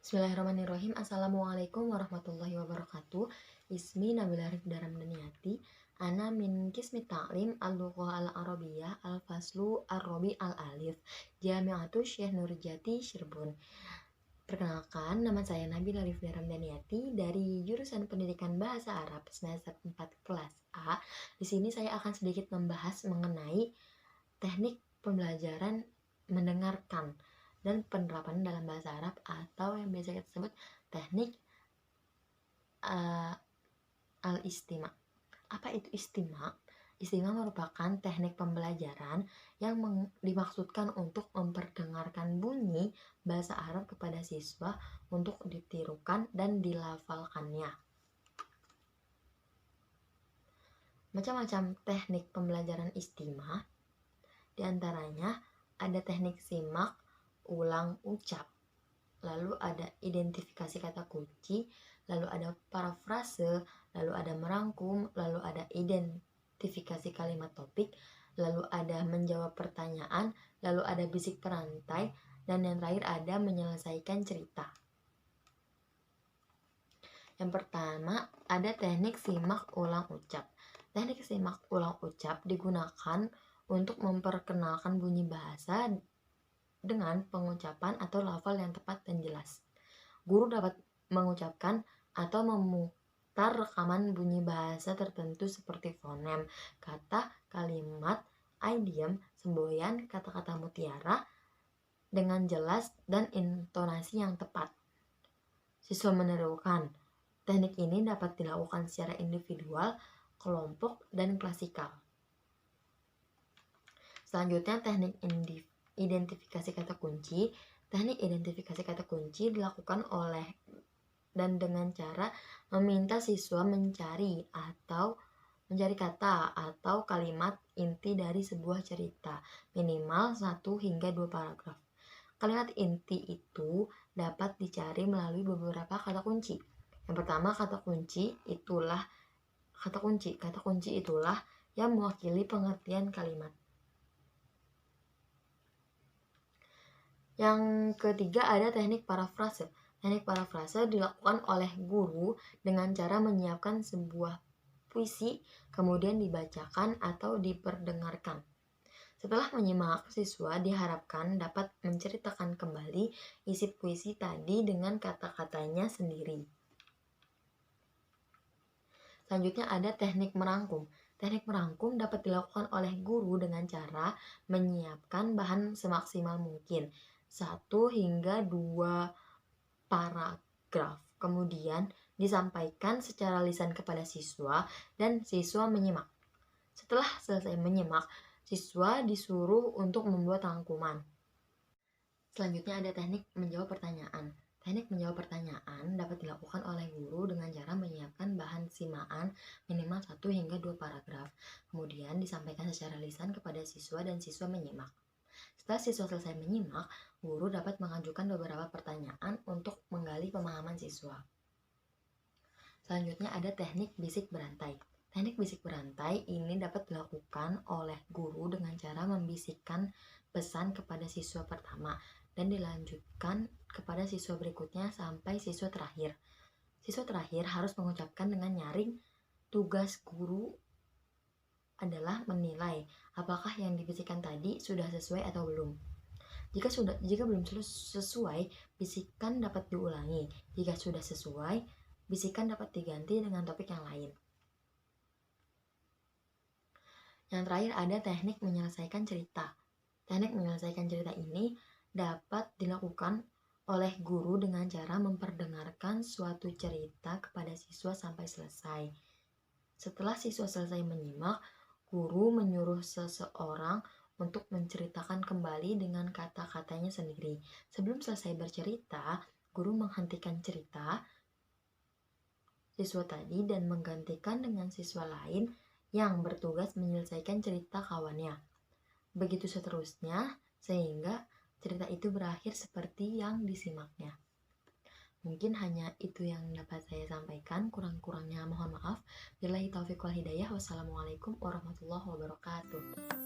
Bismillahirrahmanirrahim. Assalamualaikum warahmatullahi wabarakatuh. Ismi Nabila Rifda Ramdaniati. Ana min Qismi Ta'lim Al-Lughah Al-Arabiyyah Al-Faslu Ar-Rabi Al-Alif Jami'atu Syekh Nurjati Cirebon. Perkenalkan, nama saya Nabila Rifda Ramdaniati dari jurusan Pendidikan Bahasa Arab semester 4 kelas A. Di sini saya akan sedikit membahas mengenai teknik pembelajaran mendengarkan dan penerapan dalam bahasa Arab atau yang biasa kita sebut teknik al-istima'. Apa itu istima'? Istima' merupakan teknik pembelajaran yang dimaksudkan untuk memperdengarkan bunyi bahasa Arab kepada siswa untuk ditirukan dan dilafalkannya. Macam-macam teknik pembelajaran istima', diantaranya ada teknik simak, ulang ucap, lalu ada identifikasi kata kunci, lalu ada parafrase, lalu ada merangkum, lalu ada identifikasi kalimat topik, lalu ada menjawab pertanyaan, lalu ada bisik perantai, dan yang terakhir ada menyelesaikan cerita. Yang pertama ada teknik simak ulang ucap. Teknik simak ulang ucap digunakan untuk memperkenalkan bunyi bahasa dengan pengucapan atau lafal yang tepat dan jelas. Guru dapat mengucapkan atau memutar rekaman bunyi bahasa tertentu seperti fonem, kata, kalimat, idiom, semboyan, kata-kata mutiara dengan jelas dan intonasi yang tepat. Siswa menirukan. Teknik ini dapat dilakukan secara individual, kelompok, dan klasikal. Selanjutnya teknik identifikasi kata kunci. Teknik identifikasi kata kunci dilakukan oleh dan dengan cara meminta siswa mencari kata atau kalimat inti dari sebuah cerita, minimal 1 hingga 2 paragraf. Kalimat inti itu dapat dicari melalui beberapa kata kunci. Yang pertama, kata kunci itulah yang mewakili pengertian kalimat. Yang ketiga ada teknik parafrase. Teknik parafrase dilakukan oleh guru dengan cara menyiapkan sebuah puisi, kemudian dibacakan atau diperdengarkan. Setelah menyimak, siswa diharapkan dapat menceritakan kembali isi puisi tadi dengan kata-katanya sendiri. Selanjutnya ada teknik merangkum. Teknik merangkum dapat dilakukan oleh guru dengan cara menyiapkan bahan semaksimal mungkin, 1 hingga 2 paragraf, kemudian disampaikan secara lisan kepada siswa dan siswa menyimak. Setelah selesai menyimak, siswa disuruh untuk membuat rangkuman. Selanjutnya ada teknik menjawab pertanyaan. Teknik menjawab pertanyaan dapat dilakukan oleh guru dengan cara menyiapkan bahan simaan minimal 1 hingga 2 paragraf, kemudian disampaikan secara lisan kepada siswa dan siswa menyimak. Setelah siswa selesai menyimak, guru dapat mengajukan beberapa pertanyaan untuk menggali pemahaman siswa. Selanjutnya ada teknik bisik berantai. Teknik bisik berantai ini dapat dilakukan oleh guru dengan cara membisikkan pesan kepada siswa pertama dan dilanjutkan kepada siswa berikutnya sampai siswa terakhir. Siswa terakhir harus mengucapkan dengan nyaring. Tugas guru adalah menilai apakah yang dibisikkan tadi sudah sesuai atau belum. Jika belum sesuai, bisikan dapat diulangi. Jika sudah sesuai, bisikan dapat diganti dengan topik yang lain. Yang terakhir ada teknik menyelesaikan cerita. Teknik menyelesaikan cerita ini dapat dilakukan oleh guru dengan cara memperdengarkan suatu cerita kepada siswa sampai selesai. Setelah siswa selesai menyimak, guru menyuruh seseorang untuk menceritakan kembali dengan kata-katanya sendiri. Sebelum selesai bercerita, guru menghentikan cerita siswa tadi dan menggantikan dengan siswa lain yang bertugas menyelesaikan cerita kawannya. Begitu seterusnya, sehingga cerita itu berakhir seperti yang disimaknya. Mungkin hanya itu yang dapat saya sampaikan, kurang-kurangnya mohon maaf. Billahi taufiq wal hidayah. Wassalamualaikum warahmatullahi wabarakatuh.